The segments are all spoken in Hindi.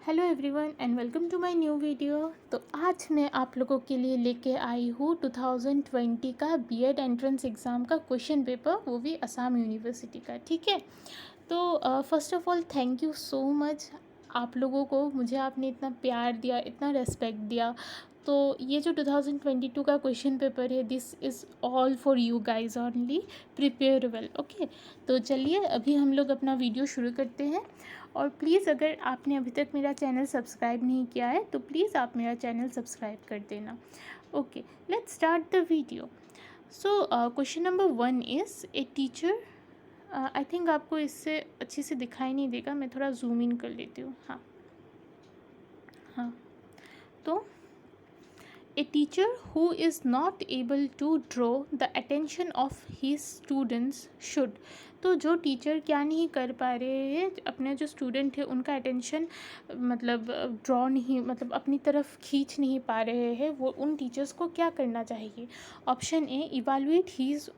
Hello everyone and welcome to my new video. तो आज मैं आप लोगों के लिए लेके आई हूँ 2020 का बीएड एंट्रेंस एग्ज़ाम का क्वेश्चन पेपर, वो भी असम यूनिवर्सिटी का। ठीक है, तो first of all thank you so much आप लोगों को, मुझे आपने इतना प्यार दिया, इतना रेस्पेक्ट दिया। तो ये जो 2022 का क्वेश्चन पेपर है, this is all for you guys only, prepare well. Okay, तो चलिए अभी हम लोग अपना वीडियो शुरू करते हैं। और प्लीज़ अगर आपने अभी तक मेरा चैनल सब्सक्राइब नहीं किया है तो प्लीज़ आप मेरा चैनल सब्सक्राइब कर देना। Okay, let's start the video. So question number 1 is a teacher, I think आपको इससे अच्छे से दिखाई नहीं देगा, मैं थोड़ा जूम इन कर लेती हूँ। हाँ हाँ, तो A teacher who is not able to draw the attention of his students should। तो जो टीचर क्या नहीं कर पा रहे हैं, अपने जो स्टूडेंट है उनका अटेंशन मतलब ड्रॉ नहीं, मतलब अपनी तरफ खींच नहीं पा रहे हैं, वो उन टीचर्स को क्या करना चाहिए? Option A, evaluate his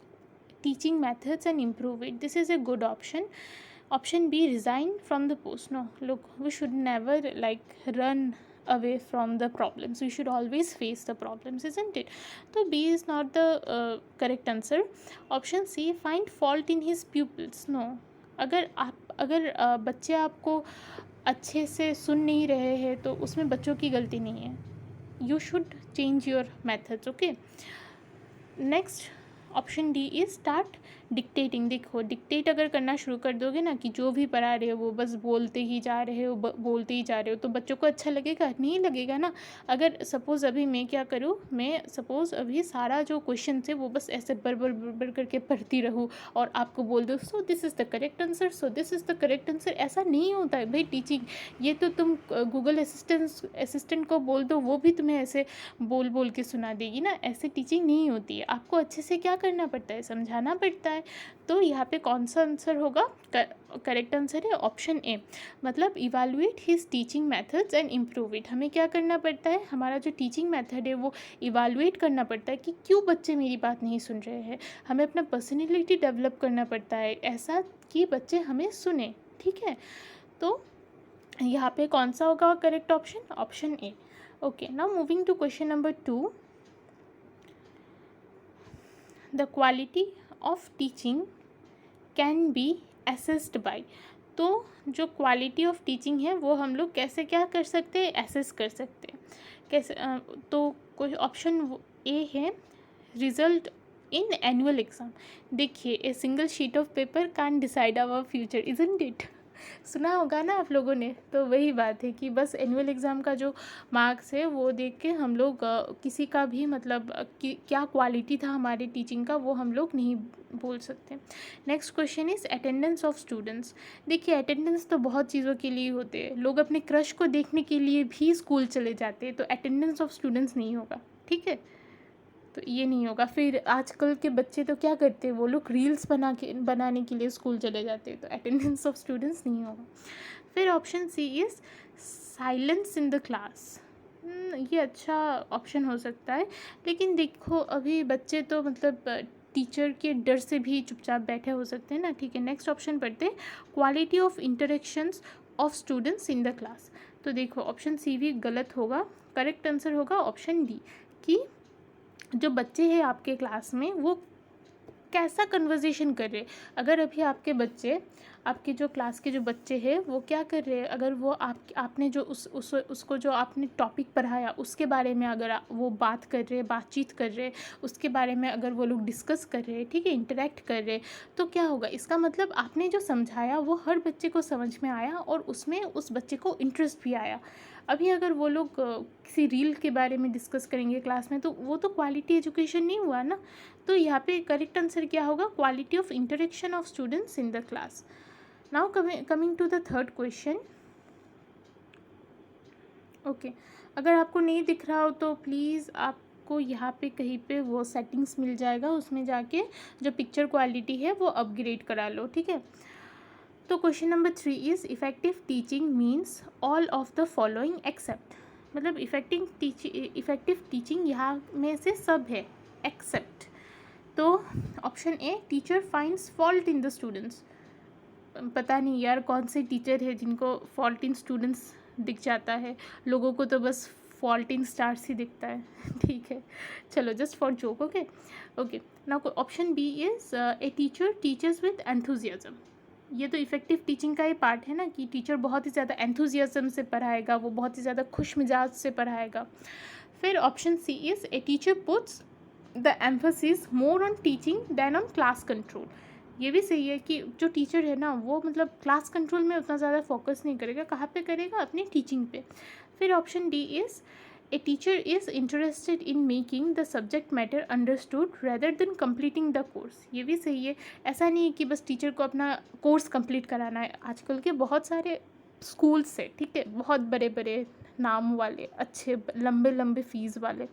teaching methods and improve it. This is a good option. Option B, resign from the post. No, look, we should never like run away from the problems. We should always face the problems, isn't it? So B is not the correct answer. Option C, find fault in his pupils. No, अगर बच्चे आपको अच्छे से सुन नहीं रहे हैं तो उसमें बच्चों की गलती नहीं है. You should change your methods. Okay, next option D is start dictating. देखो, डिक्टेट अगर करना शुरू कर दोगे ना कि जो भी पढ़ा रहे हो वो बस बोलते ही जा रहे हो, बोलते ही जा रहे हो, तो बच्चों को अच्छा लगेगा? नहीं लगेगा ना। अगर सपोज़ अभी मैं क्या करूँ, मैं सपोज़ अभी सारा जो क्वेश्चन थे वो बस ऐसे बर करके पढ़ती रहूँ और आपको बोल दो so this is the correct answer, so this is the correct answer. ऐसा नहीं होता है भाई टीचिंग। ये तो तुम गूगल असिस्टेंट को बोल दो, वो भी तुम्हें ऐसे बोल बोल के सुना देगी ना। ऐसे टीचिंग नहीं होती है। आपको अच्छे से क्या करना पड़ता है, समझाना पड़ता है। तो यहाँ पे कौन सा आंसर होगा? करेक्ट आंसर है ऑप्शन ए, मतलब evaluate his teaching methods and improve it. हमें क्या करना पड़ता है, हमारा जो टीचिंग मेथड है वो इवैल्यूएट करना पड़ता है कि क्यों बच्चे मेरी बात नहीं सुन रहे हैं। हमें अपना पर्सनैलिटी डेवलप करना पड़ता है ऐसा कि बच्चे हमें सुने। ठीक है, तो यहाँ पे कौन सा होगा correct option? Option A. Okay, now moving to question number 2। The quality of teaching can be assessed by. तो जो क्वालिटी ऑफ टीचिंग है वो हम लोग कैसे क्या कर सकते हैं, असेस कर सकते हैं कैसे? तो कोई ऑप्शन ए है, रिजल्ट इन एनुअल एग्ज़ाम। देखिए, a single sheet of paper can decide our future, isn't it? सुना होगा ना आप लोगों ने। तो वही बात है कि बस एनुअल एग्ज़ाम का जो मार्क्स है वो देख के हम लोग किसी का भी मतलब क्या क्वालिटी था हमारे टीचिंग का वो हम लोग नहीं बोल सकते। Next question is attendance of students. देखिए, अटेंडेंस तो बहुत चीज़ों के लिए होते हैं। लोग अपने क्रश को देखने के लिए भी स्कूल चले जाते हैं, तो अटेंडेंस ऑफ स्टूडेंट्स नहीं होगा। ठीक है, तो ये नहीं होगा। फिर आजकल के बच्चे तो क्या करते हैं, वो लोग रील्स बनाने के लिए स्कूल चले जाते हैं, तो अटेंडेंस ऑफ स्टूडेंट्स नहीं होगा। फिर option C is silence in the class. ये अच्छा ऑप्शन हो सकता है, लेकिन देखो अभी बच्चे तो मतलब टीचर के डर से भी चुपचाप बैठे हो सकते हैं ना। ठीक है, नेक्स्ट ऑप्शन पढ़ते हैं, quality of interactions of students in the class. तो देखो ऑप्शन सी भी गलत होगा, करेक्ट आंसर होगा ऑप्शन डी, कि जो बच्चे हैं आपके क्लास में वो कैसा कन्वर्सेशन कर रहे हैं। अगर अभी आपके बच्चे, आपके जो क्लास के जो बच्चे हैं वो क्या कर रहे हैं, अगर वो आपने जो उसको जो आपने टॉपिक पढ़ाया उसके बारे में अगर वो बात कर रहे हैं, बातचीत कर रहे हैं, उसके बारे में अगर वो लोग डिस्कस कर रहे हैं, ठीक है, इंटरेक्ट कर रहे हैं, तो क्या होगा, इसका मतलब आपने जो समझाया वो हर बच्चे को समझ में आया और उसमें उस बच्चे को इंटरेस्ट भी आया। अभी अगर वो लोग किसी रील के बारे में डिस्कस करेंगे क्लास में, तो वो तो क्वालिटी एजुकेशन नहीं हुआ ना। तो यहाँ पे करेक्ट आंसर क्या होगा, quality of interaction of students in the class. Now coming to the third question. Okay, अगर आपको नहीं दिख रहा हो तो प्लीज़ आपको यहाँ पे कहीं पे वो सेटिंग्स मिल जाएगा, उसमें जाके जो पिक्चर क्वालिटी है वो अपग्रेड करा लो। ठीक है, तो question number 3 is effective teaching means all of the following except. मतलब इफ़ेक्टिव टीचिंग यहाँ में से सब है एक्सेप्ट। तो option A, teacher finds fault in the students. पता नहीं यार कौन से टीचर है जिनको फॉल्ट इन स्टूडेंट्स दिख जाता है, लोगों को तो बस फॉल्ट इन स्टार्स ही दिखता है। ठीक है, चलो just for joke. Okay okay, now option B is a teacher teachers with enthusiasm. ये तो इफ़ेक्टिव टीचिंग का ही पार्ट है ना, कि टीचर बहुत ही ज़्यादा एंथुजियाज्म से पढ़ाएगा, वो बहुत ही ज़्यादा खुश मिजाज से पढ़ाएगा। फिर option C is a teacher puts the emphasis more on teaching than on class control. ये भी सही है कि जो टीचर है ना वो मतलब क्लास कंट्रोल में उतना ज़्यादा फोकस नहीं करेगा, कहाँ पे करेगा, अपनी टीचिंग पे। फिर option D is a teacher is interested in making the subject matter understood rather than completing the course. ये भी सही है, ऐसा नहीं है कि बस टीचर को अपना कोर्स कंप्लीट कराना है। आजकल के बहुत सारे स्कूल्स है, ठीक है, बहुत बड़े बड़े नाम वाले, अच्छे लंबे लंबे फीस वाले,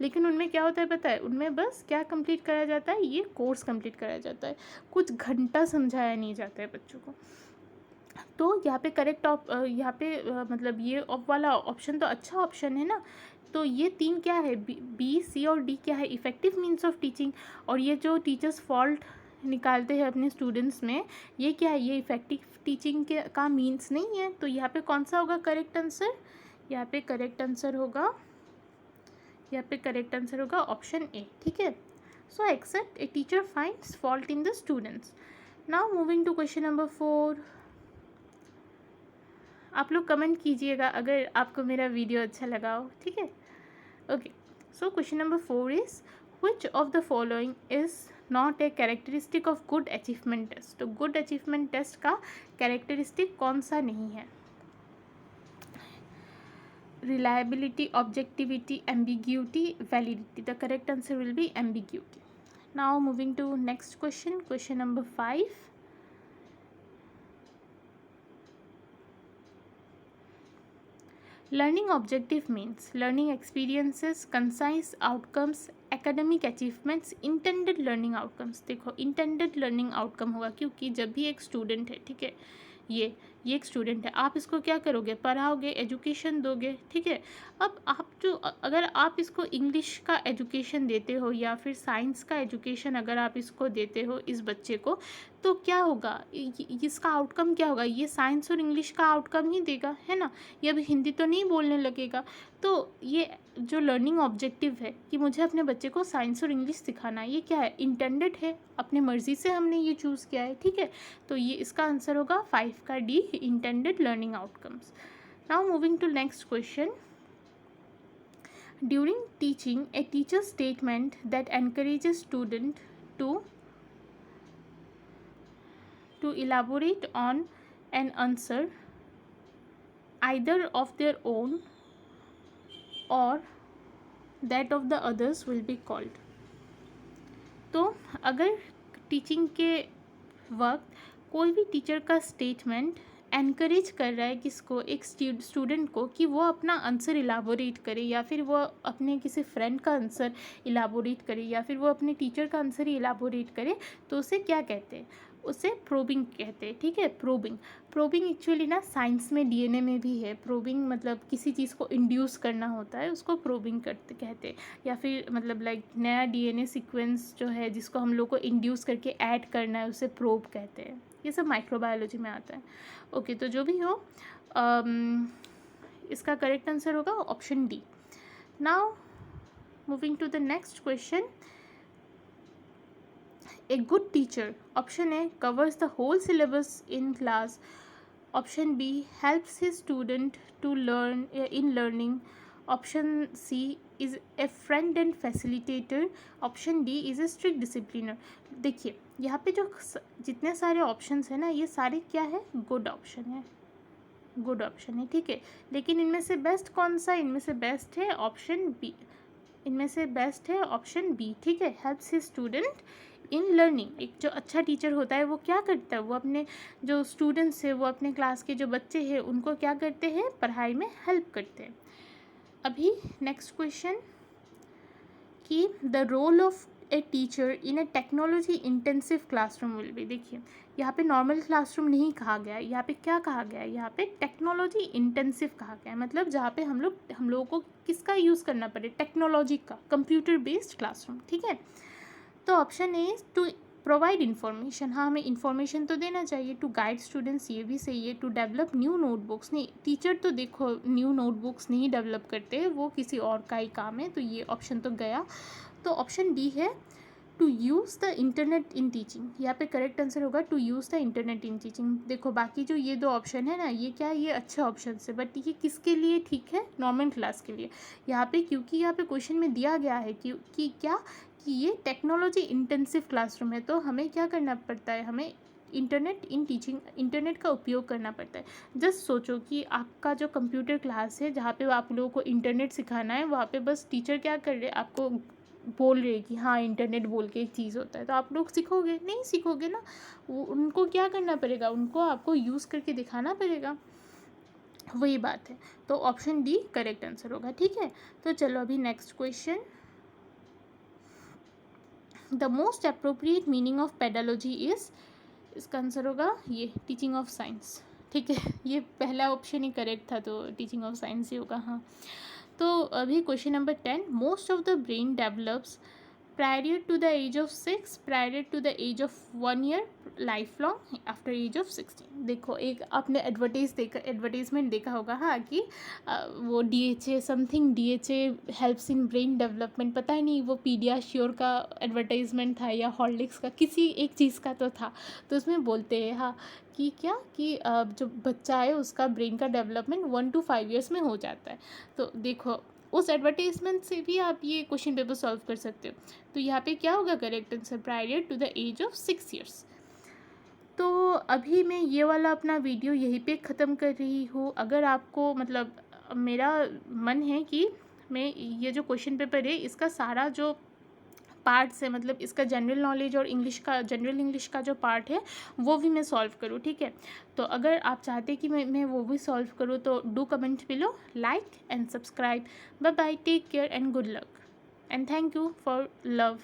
लेकिन उनमें क्या होता है पता है, उनमें बस क्या कंप्लीट कराया जाता है, ये कोर्स कंप्लीट कराया जाता है, कुछ घंटा समझाया नहीं जाता है बच्चों को। तो यहाँ पे करेक्ट यहाँ पे मतलब ये वाला ऑप्शन तो अच्छा ऑप्शन है ना। तो ये तीन क्या है, बी सी और डी क्या है, इफ़ेक्टिव मीन्स ऑफ टीचिंग। और ये जो टीचर्स फॉल्ट निकालते हैं अपने स्टूडेंट्स में, ये क्या है, ये इफ़ेक्टिव टीचिंग के का मीन्स नहीं है। तो यहाँ पे कौन सा होगा करेक्ट आंसर, यहाँ पे करेक्ट आंसर होगा, यहाँ पे करेक्ट आंसर होगा ऑप्शन ए। ठीक है, so except a teacher finds fault in the students. Now moving to question number 4। आप लोग कमेंट कीजिएगा अगर आपको मेरा वीडियो अच्छा लगा हो, ठीक है। Okay, so question number 4 is which of the following is not a characteristic of good achievement test. तो गुड अचीवमेंट टेस्ट का कैरेक्टरिस्टिक कौन सा नहीं है, reliability, objectivity, ambiguity, validity. The correct answer will be ambiguity. Now moving to next question, question number 5. Learning objective means learning experiences, concise outcomes, academic achievements, intended learning outcomes. देखो intended learning outcome होगा, क्योंकि जब भी एक स्टूडेंट है, ठीक है, ये एक स्टूडेंट है, आप इसको क्या करोगे, पढ़ाओगे, एजुकेशन दोगे, ठीक है। अब आप जो अगर आप इसको इंग्लिश का एजुकेशन देते हो या फिर साइंस का एजुकेशन अगर आप इसको देते हो इस बच्चे को, तो क्या होगा, इसका आउटकम क्या होगा, ये साइंस और इंग्लिश का आउटकम ही देगा, है ना। ये अभी हिंदी तो नहीं बोलने लगेगा। तो ये जो लर्निंग ऑब्जेक्टिव है कि मुझे अपने बच्चे को साइंस और इंग्लिश सिखाना है, ये क्या है, इंटेंडेड है, अपने मर्जी से हमने ये चूज़ किया है, ठीक है। तो ये इसका आंसर होगा 5 का D, intended learning outcomes. Now moving to next question. During teaching a teacher statement that encourages student to elaborate on an answer either of their own or that of the others will be called। तो अगर टीचिंग के वक्त कोई भी टीचर का स्टेटमेंट एनकरेज कर रहा है किसको, एक स्टूडेंट को, कि वो अपना आंसर इलाबोरेट करे या फिर वो अपने किसी फ्रेंड का आंसर इलाबोरेट करे या फिर वो अपने टीचर का आंसर ही इलाबोरेट करे, तो उसे क्या कहते हैं, उसे प्रोबिंग कहते हैं, ठीक है। प्रोबिंग एक्चुअली ना साइंस में डीएनए में भी है। प्रोबिंग मतलब किसी चीज़ को इंड्यूस करना होता है, उसको प्रोबिंग कहते हैं। या फिर मतलब लाइक नया डीएनए सीक्वेंस जो है जिसको हम लोग को इंड्यूस करके ऐड करना है, उसे प्रोब कहते हैं। ये सब माइक्रोबायोलॉजी में आता है। ओके, तो जो भी हो इसका करेक्ट आंसर होगा option D. Now moving to the next question. A good teacher, option A, covers the whole syllabus in class. Option B, helps his student to learn in learning. Option C is a friend and facilitator. Option D is a strict discipliner. देखिए यहाँ पे जो जितने सारे ऑप्शंस हैं ना, ये सारे क्या है, गुड ऑप्शन है, गुड ऑप्शन है, ठीक है। लेकिन इनमें से बेस्ट कौन सा, इनमें से बेस्ट है ऑप्शन बी, इनमें से बेस्ट है ऑप्शन बी, ठीक है। Helps his student in learning. एक जो अच्छा टीचर होता है वो क्या करता है, वो अपने जो स्टूडेंट्स हैं, वो अपने क्लास के जो बच्चे हैं उनको क्या करते हैं, पढ़ाई में हेल्प करते हैं। अभी नेक्स्ट क्वेश्चन कि the role of a teacher in a technology intensive classroom will be. देखिए यहाँ पे नॉर्मल क्लासरूम नहीं कहा गया है, यहाँ पे क्या कहा गया है, यहाँ पे टेक्नोलॉजी इंटेंसिव कहा गया है। मतलब जहाँ पे हम लोगों को किसका यूज़ करना पड़े, टेक्नोलॉजी का, कंप्यूटर बेस्ड क्लासरूम, ठीक है। तो option A to provide information, हाँ हमें इन्फॉर्मेशन तो देना चाहिए। टू गाइड स्टूडेंट्स, ये भी सही है। टू डेवलप न्यू नोटबुक्स, नहीं टीचर तो देखो न्यू नोटबुक्स नहीं डेवलप करते, वो किसी और का ही काम है, तो ये ऑप्शन तो गया। तो ऑप्शन डी है to use the internet in teaching, यहाँ पे करेक्ट आंसर होगा to use the internet in teaching. देखो बाकी जो ये दो ऑप्शन है ना, ये क्या, ये अच्छे ऑप्शन है, बट ये किसके लिए ठीक है, नॉर्मल क्लास के लिए। यहाँ पे क्योंकि यहाँ पे क्वेश्चन में दिया गया है कि क्या, कि ये टेक्नोलॉजी इंटेंसिव क्लासरूम है, तो हमें क्या करना पड़ता है, हमें इंटरनेट इन टीचिंग, इंटरनेट का उपयोग करना पड़ता है। जस्ट सोचो कि आपका जो कंप्यूटर क्लास है जहाँ पे आप लोगों को इंटरनेट सिखाना है, वहाँ पे बस टीचर क्या कर रहे हैं, आपको बोल रहे कि हाँ इंटरनेट बोल के एक चीज़ होता है, तो आप लोग सीखोगे नहीं, सीखोगे ना, वो उनको क्या करना पड़ेगा, उनको आपको यूज़ करके दिखाना पड़ेगा, वही बात है। तो ऑप्शन डी करेक्ट आंसर होगा, ठीक है। तो चलो अभी next question. The most appropriate meaning of pedology is, इसका आंसर होगा ये टीचिंग ऑफ साइंस, ठीक है। ये पहला ऑप्शन ही करेक्ट था, तो टीचिंग ऑफ साइंस ही होगा, हाँ। तो अभी question number 10, most of the brain develops prior to the age of 6, prior to the age of 1 year, life long, after age of 16। देखो एक आपने एडवर्टाइजमेंट देखा होगा, हाँ, कि वो DHA something, DHA helps in brain development, पता ही नहीं वो पीडियाश्योर का एडवर्टाइजमेंट था या हॉर्लिक्स का, किसी एक चीज़ का तो था। तो उसमें बोलते हैं हाँ कि क्या, कि जो बच्चा है उसका ब्रेन का डेवलपमेंट 1 to 5 ईयर्स में हो जाता है। तो देखो उस एडवर्टाइजमेंट से भी आप ये क्वेश्चन पेपर सॉल्व कर सकते हो। तो यहाँ पे क्या होगा correct answer, prior to the age of 6 years. तो अभी मैं ये वाला अपना वीडियो यहीं पे ख़त्म कर रही हूँ। अगर आपको मतलब, मेरा मन है कि मैं ये जो क्वेश्चन पेपर है इसका सारा जो पार्ट्स है, मतलब इसका जनरल नॉलेज और जनरल इंग्लिश का जो पार्ट है वो भी मैं सॉल्व करूँ, ठीक है। तो अगर आप चाहते कि मैं वो भी सॉल्व करूँ तो do comment below, like and subscribe. Bye bye, take care and good luck and thank you for love.